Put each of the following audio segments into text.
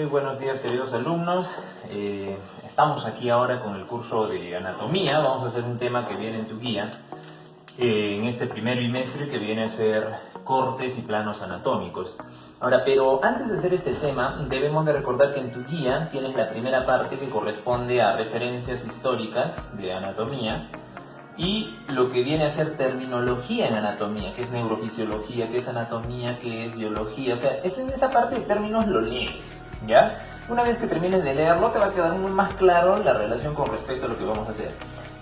buenos días, queridos alumnos. Estamos aquí ahora con el curso de anatomía. Vamos a hacer un tema que viene en tu guía en este primer bimestre, que viene a ser cortes y planos anatómicos. Ahora, pero antes de hacer este tema, debemos de recordar que en tu guía tienes la primera parte que corresponde a referencias históricas de anatomía y lo que viene a ser terminología en anatomía, que es neurofisiología, que es anatomía, que es biología. O sea, en esa parte de términos lo lees, ¿ya? Una vez que termines de leerlo, te va a quedar muy más claro la relación con respecto a lo que vamos a hacer.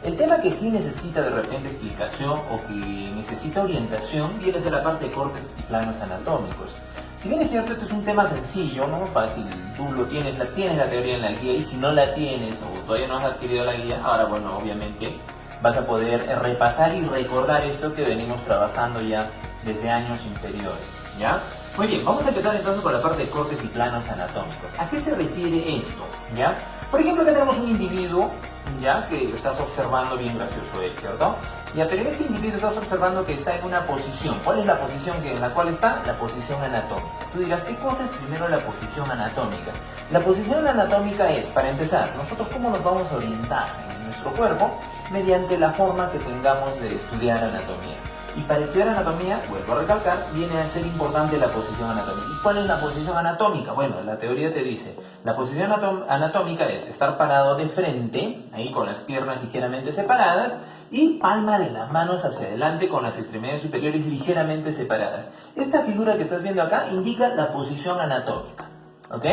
El tema que sí necesita de repente explicación o que necesita orientación viene a ser la parte de cortes y planos anatómicos. Si bien es cierto, este es un tema sencillo, no fácil, tú lo tienes, la teoría en la guía, y si no la tienes o todavía no has adquirido la guía, ahora bueno, obviamente vas a poder repasar y recordar esto que venimos trabajando ya desde años inferiores, ¿ya? Muy bien, vamos a empezar entonces con la parte de cortes y planos anatómicos. ¿A qué se refiere esto? ¿Ya? Por ejemplo, que tenemos un individuo, ¿ya? Que lo estás observando, bien gracioso él, ¿cierto? Ya, pero en este individuo estás observando que está en una posición. ¿Cuál es la posición en la cual está? La posición anatómica. Tú dirás, ¿qué cosa es primero la posición anatómica? La posición anatómica es, para empezar, nosotros cómo nos vamos a orientar en nuestro cuerpo mediante la forma que tengamos de estudiar anatomía. Y para estudiar anatomía, vuelvo a recalcar, viene a ser importante la posición anatómica. ¿Y cuál es la posición anatómica? Bueno, la teoría te dice, la posición anatómica es estar parado de frente, ahí con las piernas ligeramente separadas, y palma de las manos hacia adelante con las extremidades superiores ligeramente separadas. Esta figura que estás viendo acá indica la posición anatómica, ¿ok?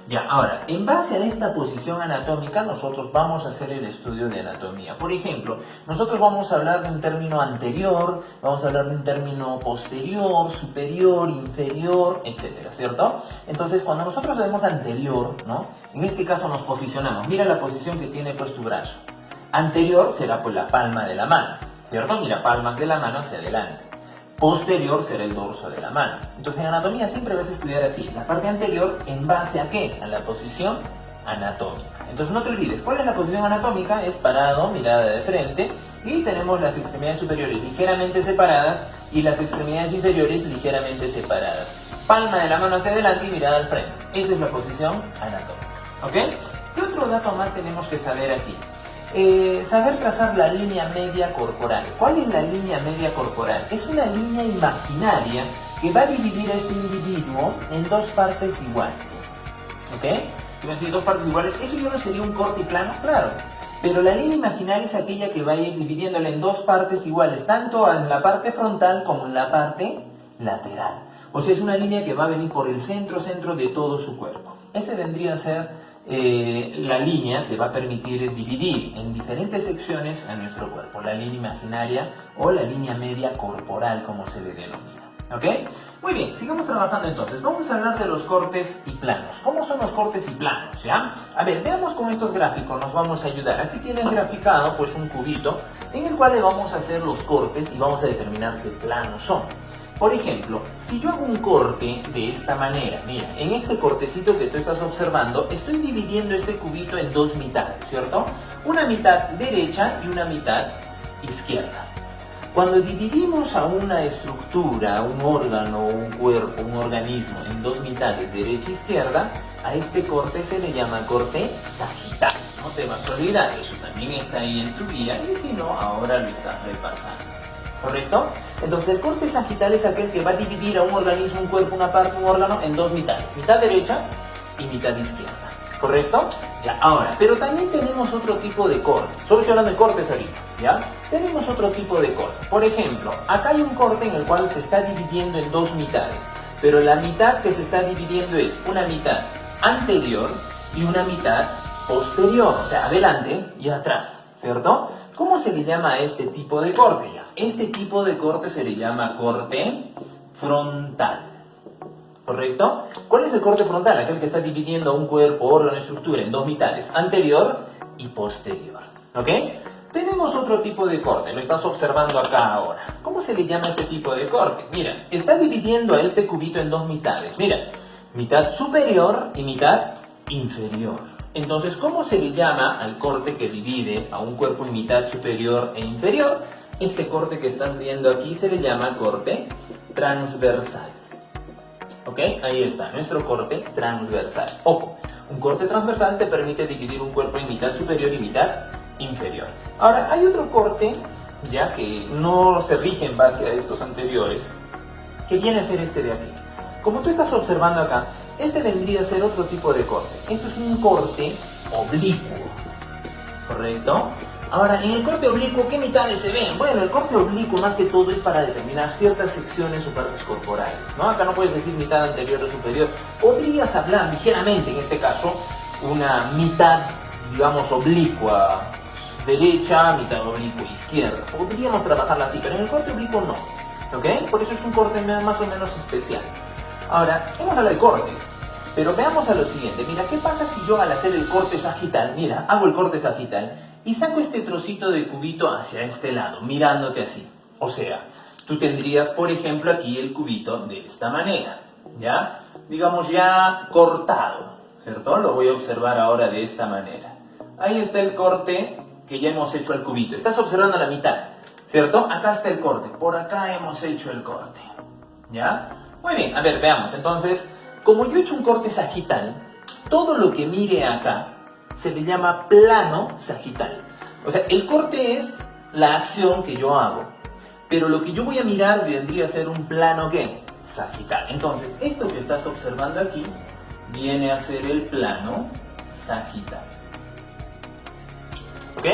Ya, ahora, en base a esta posición anatómica, nosotros vamos a hacer el estudio de anatomía. Por ejemplo, nosotros vamos a hablar de un término anterior, vamos a hablar de un término posterior, superior, inferior, etcétera, ¿cierto? Entonces, cuando nosotros vemos anterior, ¿no? En este caso nos posicionamos. Mira la posición que tiene pues tu brazo. Anterior será pues la palma de la mano, ¿cierto? Mira, palmas de la mano hacia adelante. Posterior será el dorso de la mano. Entonces en anatomía siempre vas a estudiar así, la parte anterior en base a ¿qué? A la posición anatómica. Entonces no te olvides, ¿cuál es la posición anatómica? Es parado, mirada de frente, y tenemos las extremidades superiores ligeramente separadas y las extremidades inferiores ligeramente separadas. Palma de la mano hacia adelante y mirada al frente. Esa es la posición anatómica, ¿ok? ¿Qué otro dato más tenemos que saber aquí? Saber trazar la línea media corporal. ¿Cuál es la línea media corporal? Es una línea imaginaria que va a dividir a este individuo en dos partes iguales. ¿Ok? ¿Qué me decís, dos partes iguales? ¿Eso ya no sería un corte plano? Claro. Pero la línea imaginaria es aquella que va a ir dividiéndola en dos partes iguales, tanto en la parte frontal como en la parte lateral. O sea, es una línea que va a venir por el centro de todo su cuerpo. Ese vendría a ser la línea que va a permitir dividir en diferentes secciones a nuestro cuerpo, la línea imaginaria o la línea media corporal, como se le denomina. ¿Ok? Muy bien, sigamos trabajando entonces. Vamos a hablar de los cortes y planos. ¿Cómo son los cortes y planos? ¿Ya? A ver, veamos con estos gráficos, nos vamos a ayudar. Aquí tienes graficado pues un cubito en el cual le vamos a hacer los cortes y vamos a determinar qué planos son. Por ejemplo, si yo hago un corte de esta manera, mira, en este cortecito que tú estás observando, estoy dividiendo este cubito en dos mitades, ¿cierto? Una mitad derecha y una mitad izquierda. Cuando dividimos a una estructura, a un órgano, un cuerpo, un organismo en dos mitades, derecha e izquierda, a este corte se le llama corte sagital. No te vas a olvidar, eso también está ahí en tu guía, y si no, ahora lo estás repasando. ¿Correcto? Entonces el corte sagital es aquel que va a dividir a un organismo, un cuerpo, una parte, un órgano en dos mitades, mitad derecha y mitad izquierda. ¿Correcto? Ya, ahora, pero también tenemos otro tipo de corte. Solo estoy hablando de cortes ahorita, ¿ya? Tenemos otro tipo de corte. Por ejemplo, acá hay un corte en el cual se está dividiendo en dos mitades, pero la mitad que se está dividiendo es una mitad anterior y una mitad posterior, o sea, adelante y atrás, ¿cierto? ¿Cómo se le llama a este tipo de corte? Este tipo de corte se le llama corte frontal. ¿Correcto? ¿Cuál es el corte frontal? Aquel que está dividiendo un cuerpo, órgano, estructura en dos mitades, anterior y posterior. ¿Ok? Tenemos otro tipo de corte, lo estás observando acá ahora. ¿Cómo se le llama a este tipo de corte? Mira, está dividiendo a este cubito en dos mitades. Mira, mitad superior y mitad inferior. Entonces, ¿cómo se le llama al corte que divide a un cuerpo en mitad superior e inferior? Este corte que estás viendo aquí se le llama corte transversal. ¿Ok? Ahí está, nuestro corte transversal. Ojo, un corte transversal te permite dividir un cuerpo en mitad superior y mitad inferior. Ahora, hay otro corte, ya que no se rige en base a estos anteriores, que viene a ser este de aquí. Como tú estás observando acá, este vendría a ser otro tipo de corte. Esto es un corte oblicuo, ¿correcto? Ahora, en el corte oblicuo, ¿qué mitades se ven? Bueno, el corte oblicuo más que todo es para determinar ciertas secciones o partes corporales, ¿no? Acá no puedes decir mitad anterior o superior. Podrías hablar ligeramente, en este caso, una mitad, digamos, oblicua derecha, mitad oblicua izquierda. Podríamos trabajarla así, pero en el corte oblicuo no, ¿ok? Por eso es un corte más o menos especial. Ahora, hemos hablado de cortes, pero veamos a lo siguiente. Mira, ¿qué pasa si yo al hacer el corte sagital, mira, hago el corte sagital y saco este trocito de cubito hacia este lado, mirándote así? O sea, tú tendrías, por ejemplo, aquí el cubito de esta manera, ¿ya? Digamos ya cortado, ¿cierto? Lo voy a observar ahora de esta manera. Ahí está el corte que ya hemos hecho al cubito. Estás observando la mitad, ¿cierto? Acá está el corte, por acá hemos hecho el corte, ¿ya? Muy bien, a ver, veamos. Entonces, como yo he hecho un corte sagital, todo lo que mire acá se le llama plano sagital. O sea, el corte es la acción que yo hago, pero lo que yo voy a mirar vendría a ser un plano, ¿qué? Sagital. Entonces, esto que estás observando aquí viene a ser el plano sagital. ¿Ok?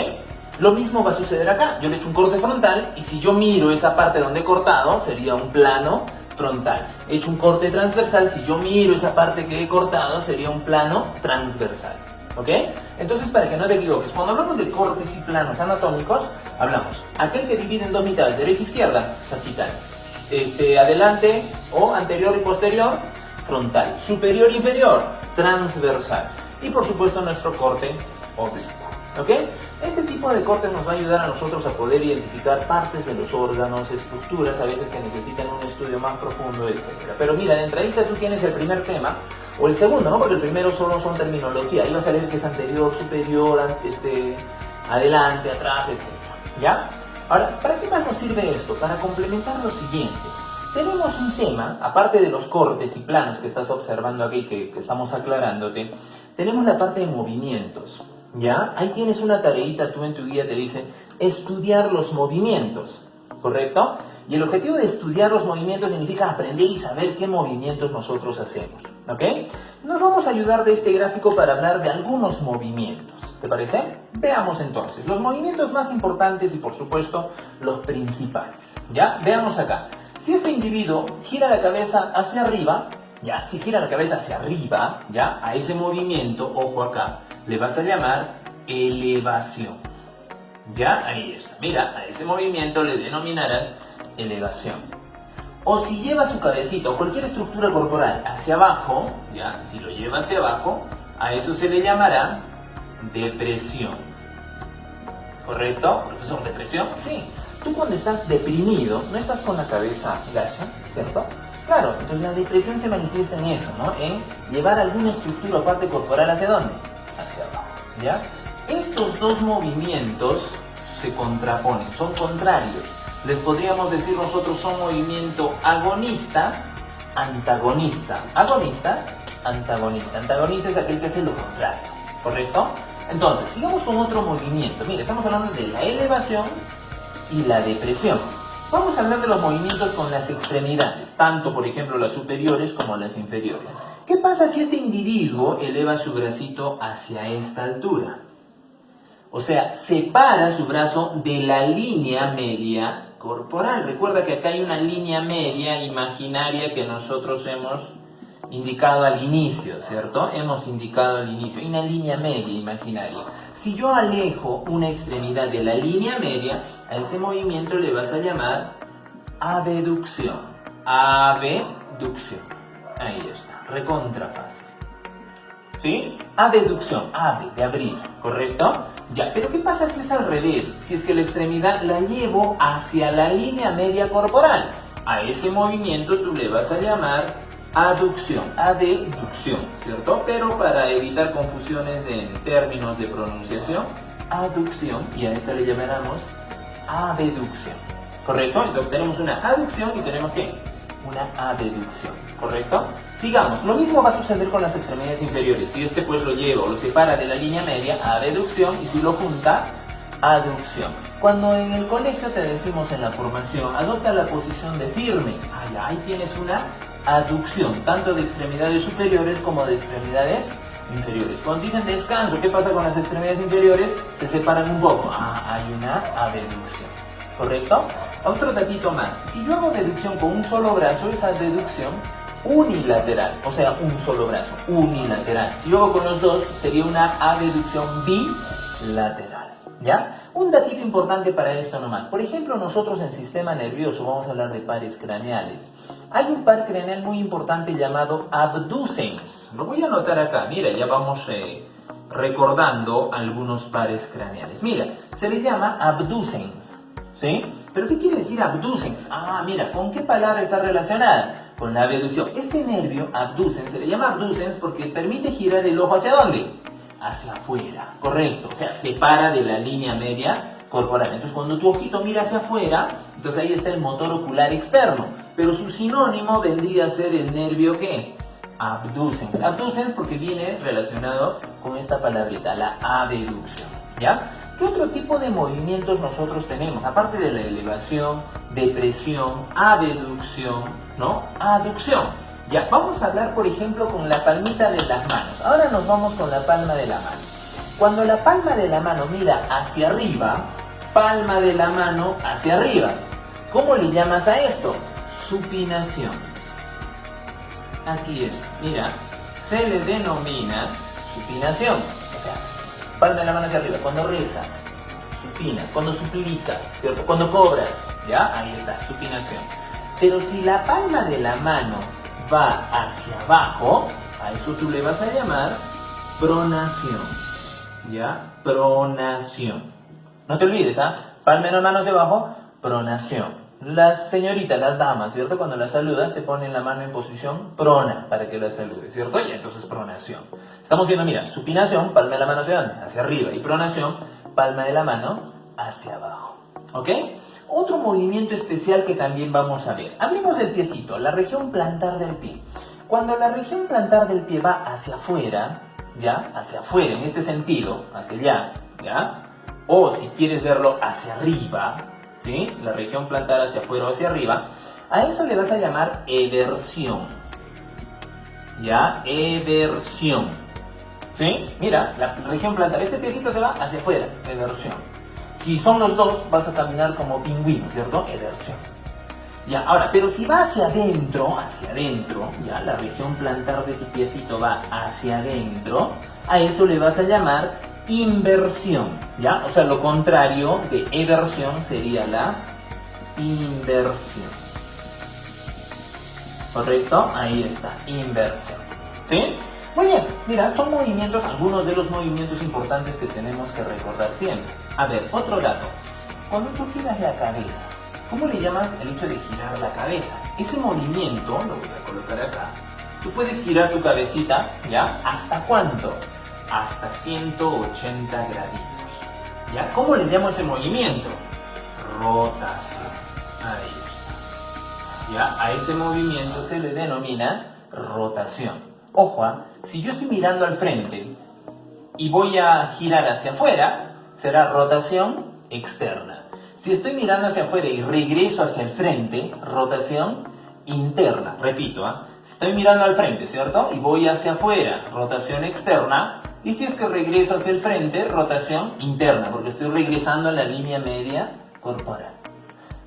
Lo mismo va a suceder acá. Yo le he hecho un corte frontal y si yo miro esa parte donde he cortado, sería un plano frontal. He hecho un corte transversal, si yo miro esa parte que he cortado, sería un plano transversal. ¿Ok? Entonces, para que no te equivoques, cuando hablamos de cortes y planos anatómicos, hablamos aquel que divide en dos mitades, derecha e izquierda, sagital. Adelante o anterior y posterior, frontal. Superior e inferior, transversal. Y por supuesto nuestro corte oblicuo. ¿Ok? Este tipo de cortes nos va a ayudar a nosotros a poder identificar partes de los órganos, estructuras a veces que necesitan un estudio más profundo, etc. Pero mira, de entradita tú tienes el primer tema, o el segundo, ¿no? Porque el primero solo son terminología. Ahí vas a leer que es anterior, superior, adelante, atrás, etc. ¿Ya? Ahora, ¿para qué más nos sirve esto? Para complementar lo siguiente. Tenemos un tema, aparte de los cortes y planos que estás observando aquí, que estamos aclarándote, tenemos la parte de movimientos. ¿Ya? Ahí tienes una tareita, tú en tu guía te dice estudiar los movimientos, ¿correcto? Y el objetivo de estudiar los movimientos significa aprender y saber qué movimientos nosotros hacemos, ¿ok? Nos vamos a ayudar de este gráfico para hablar de algunos movimientos, ¿te parece? Veamos entonces, los movimientos más importantes y por supuesto los principales, ¿ya? Veamos acá, si este individuo gira la cabeza hacia arriba, ya, si gira la cabeza hacia arriba, ya, a ese movimiento, ojo acá, le vas a llamar elevación. Ya, ahí está. Mira, a ese movimiento le denominarás elevación. O si lleva su cabecita o cualquier estructura corporal hacia abajo, ya, si lo lleva hacia abajo, a eso se le llamará depresión. ¿Correcto? ¿Profesor, depresión? Sí. Tú cuando estás deprimido, no estás con la cabeza gacha, ¿cierto? Claro, entonces la depresión se manifiesta en eso, ¿no? En llevar alguna estructura o parte corporal ¿hacia dónde? Hacia abajo, ¿ya? Estos dos movimientos se contraponen, son contrarios. Les podríamos decir nosotros son movimiento agonista, antagonista. Agonista, antagonista. Antagonista es aquel que hace lo contrario, ¿correcto? Entonces, sigamos con otro movimiento. Mira, estamos hablando de la elevación y la depresión. Vamos a hablar de los movimientos con las extremidades, tanto por ejemplo las superiores como las inferiores. ¿Qué pasa si este individuo eleva su bracito hacia esta altura? O sea, separa su brazo de la línea media corporal. Recuerda que acá hay una línea media imaginaria que nosotros hemos indicado al inicio, ¿cierto? Hemos indicado al inicio, una línea media imaginaria. Si yo alejo una extremidad de la línea media, a ese movimiento le vas a llamar abducción. Abducción. Ahí está, recontra fácil. ¿Sí? Abducción, ave, de abrir, ¿correcto? Ya, pero ¿qué pasa si es al revés? Si es que la extremidad la llevo hacia la línea media corporal. A ese movimiento tú le vas a llamar aducción, abducción, ¿cierto? Pero para evitar confusiones en términos de pronunciación, aducción, y a esta le llamaremos abducción, ¿correcto? Entonces tenemos una aducción y tenemos ¿qué? una abducción, ¿correcto? Sigamos, lo mismo va a suceder con las extremidades inferiores. Si este pues lo lleva o lo separa de la línea media, abducción, y si lo junta, aducción. Cuando en el colegio te decimos en la formación, adopta la posición de firmes, ahí tienes una aducción, tanto de extremidades superiores como de extremidades inferiores. Cuando dicen descanso, ¿qué pasa con las extremidades inferiores? Se separan un poco, hay una abducción, ¿correcto? Otro datito más, si yo hago deducción con un solo brazo, esa deducción unilateral, o sea, un solo brazo, unilateral. Si yo hago con los dos, sería una abducción bilateral, ¿ya? Un datito importante para esto nomás. Por ejemplo, nosotros en sistema nervioso vamos a hablar de pares craneales. Hay un par craneal muy importante llamado abducens. Lo voy a anotar acá. Mira, ya vamos recordando algunos pares craneales. Mira, se le llama abducens, ¿sí? ¿Pero qué quiere decir abducens? Mira, ¿con qué palabra está relacionada? Con la abducción. Este nervio abducens se le llama abducens porque permite girar el ojo ¿hacia dónde? Hacia afuera, correcto, o sea, separa de la línea media corporal. Entonces, cuando tu ojito mira hacia afuera, entonces ahí está el motor ocular externo, pero su sinónimo vendría a ser el nervio, ¿qué? Abducens. Abducens porque viene relacionado con esta palabrita, la abducción, ¿ya? ¿Qué otro tipo de movimientos nosotros tenemos? Aparte de la elevación, depresión, abducción, ¿no? Aducción. Ya, vamos a hablar, por ejemplo, con la palmita de las manos. Ahora nos vamos con la palma de la mano. Cuando la palma de la mano mira hacia arriba, palma de la mano hacia arriba. ¿Cómo le llamas a esto? Supinación. Aquí es, mira, se le denomina supinación. O sea, palma de la mano hacia arriba. Cuando rezas, supinas. Cuando suplicas, ¿cierto? Cuando cobras, ¿ya? Ahí está, supinación. Pero si la palma de la mano va hacia abajo, a eso tú le vas a llamar pronación, ¿ya? Pronación. No te olvides, palma de la mano hacia abajo, pronación. Las señoritas, las damas, ¿cierto? Cuando las saludas te ponen la mano en posición prona para que las saludes, ¿cierto? Y entonces pronación. Estamos viendo, mira, supinación, palma de la mano hacia arriba, y pronación, palma de la mano hacia abajo, ¿ok? Otro movimiento especial que también vamos a ver. Hablemos del piecito, la región plantar del pie. Cuando la región plantar del pie va hacia afuera, ¿ya? Hacia afuera, en este sentido, hacia allá, ¿ya? O si quieres verlo hacia arriba, ¿sí? La región plantar hacia afuera o hacia arriba, a eso le vas a llamar eversión, ¿ya? Eversión, ¿sí? Mira, la región plantar, este piecito se va hacia afuera, eversión. Si son los dos, vas a caminar como pingüino, ¿cierto? Eversión. Ya, ahora, pero si va hacia adentro, ya, la región plantar de tu piecito va hacia adentro, a eso le vas a llamar inversión, ¿ya? O sea, lo contrario de eversión sería la inversión. ¿Correcto? Ahí está, inversión. ¿Sí? Muy bien, mira, son movimientos, algunos de los movimientos importantes que tenemos que recordar siempre. A ver, otro dato. Cuando tú giras la cabeza, ¿cómo le llamas el hecho de girar la cabeza? Ese movimiento, lo voy a colocar acá, tú puedes girar tu cabecita, ¿ya? ¿Hasta cuánto? Hasta 180 graditos, ¿ya? ¿Cómo le llamo ese movimiento? Rotación. Ahí está. ¿Ya? A ese movimiento se le denomina rotación. Ojo, si yo estoy mirando al frente y voy a girar hacia afuera, será rotación externa. Si estoy mirando hacia afuera y regreso hacia el frente, rotación interna. Repito, estoy mirando al frente, ¿cierto? Y voy hacia afuera, rotación externa. Y si es que regreso hacia el frente, rotación interna, porque estoy regresando a la línea media corporal.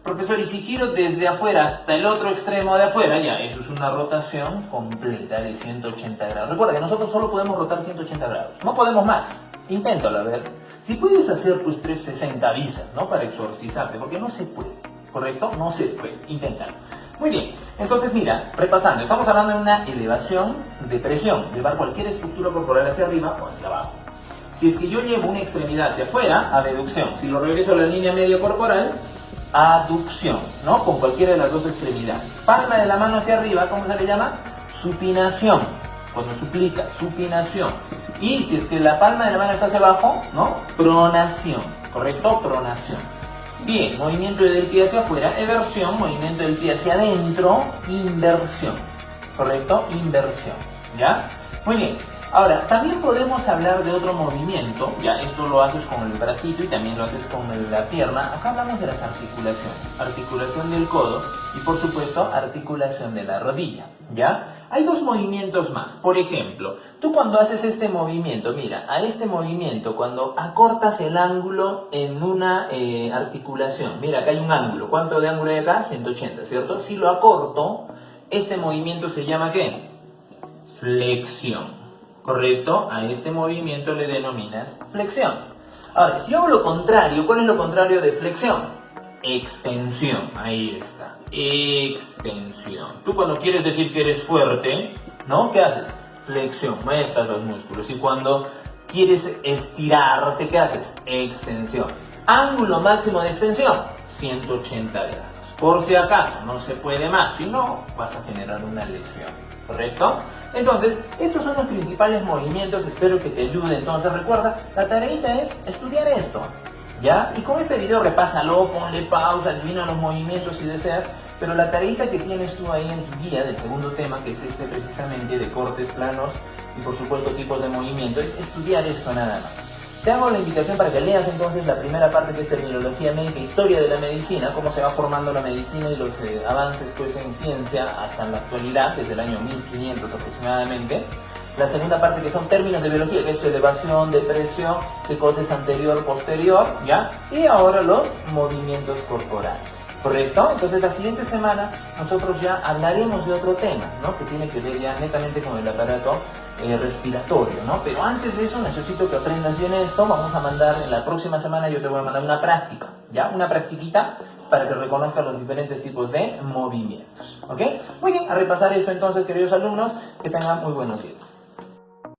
Profesor, y si giro desde afuera hasta el otro extremo de afuera, ya, eso es una rotación completa de 180 grados. Recuerda que nosotros solo podemos rotar 180 grados, no podemos más. Inténtalo, a ver. Si puedes hacer, pues 360 avisas, ¿no? Para exorcizarte, porque no se puede, ¿correcto? No se puede, inténtalo. Muy bien, entonces mira, repasando, estamos hablando de una elevación de presión, llevar cualquier estructura corporal hacia arriba o hacia abajo. Si es que yo llevo una extremidad hacia afuera, abducción. Si lo regreso a la línea media corporal, aducción, ¿no? Con cualquiera de las dos extremidades. Palma de la mano hacia arriba, ¿cómo se le llama? Supinación. Cuando suplica, supinación. Y si es que la palma de la mano está hacia abajo, ¿no? Pronación, ¿correcto? Pronación. Bien, movimiento del pie hacia afuera, eversión, movimiento del pie hacia adentro, inversión. ¿Correcto? Inversión. ¿Ya? Muy bien. Ahora, también podemos hablar de otro movimiento, ya esto lo haces con el bracito y también lo haces con la pierna. Acá hablamos de las articulaciones, articulación del codo y por supuesto articulación de la rodilla, ¿ya? Hay dos movimientos más, por ejemplo, tú cuando haces este movimiento, mira, a este movimiento cuando acortas el ángulo en una articulación, mira, acá hay un ángulo, ¿cuánto de ángulo hay acá? 180, ¿cierto? Si lo acorto, este movimiento se llama ¿qué? Flexión. ¿Correcto? A este movimiento le denominas flexión. Ahora, si hago lo contrario, ¿cuál es lo contrario de flexión? Extensión. Ahí está. Extensión. Tú cuando quieres decir que eres fuerte, ¿no? ¿Qué haces? Flexión. Muestras los músculos. Y cuando quieres estirarte, ¿qué haces? Extensión. Ángulo máximo de extensión, 180 grados. Por si acaso, no se puede más. Si no, vas a generar una lesión. ¿Correcto? Entonces, estos son los principales movimientos, espero que te ayude. Entonces, recuerda, la tareita es estudiar esto, ¿ya? Y con este video repásalo, ponle pausa, adivina los movimientos si deseas, pero la tareita que tienes tú ahí en tu guía del segundo tema, que es este precisamente de cortes, planos y por supuesto tipos de movimiento, es estudiar esto nada más. Te hago la invitación para que leas entonces la primera parte que es terminología médica, historia de la medicina, cómo se va formando la medicina y los avances pues en ciencia hasta la actualidad, desde el año 1500 aproximadamente. La segunda parte que son términos de biología, que es elevación, depresión, qué cosa es anterior, posterior, ¿ya? Y ahora los movimientos corporales. ¿Correcto? Entonces la siguiente semana nosotros ya hablaremos de otro tema, ¿no? Que tiene que ver ya netamente con el aparato respiratorio, ¿no? Pero antes de eso necesito que aprendas bien esto. Vamos a mandar, en la próxima semana yo te voy a mandar una práctica, ¿ya? Una practiquita para que reconozcas los diferentes tipos de movimientos, ¿ok? Muy bien, a repasar esto entonces, queridos alumnos, que tengan muy buenos días.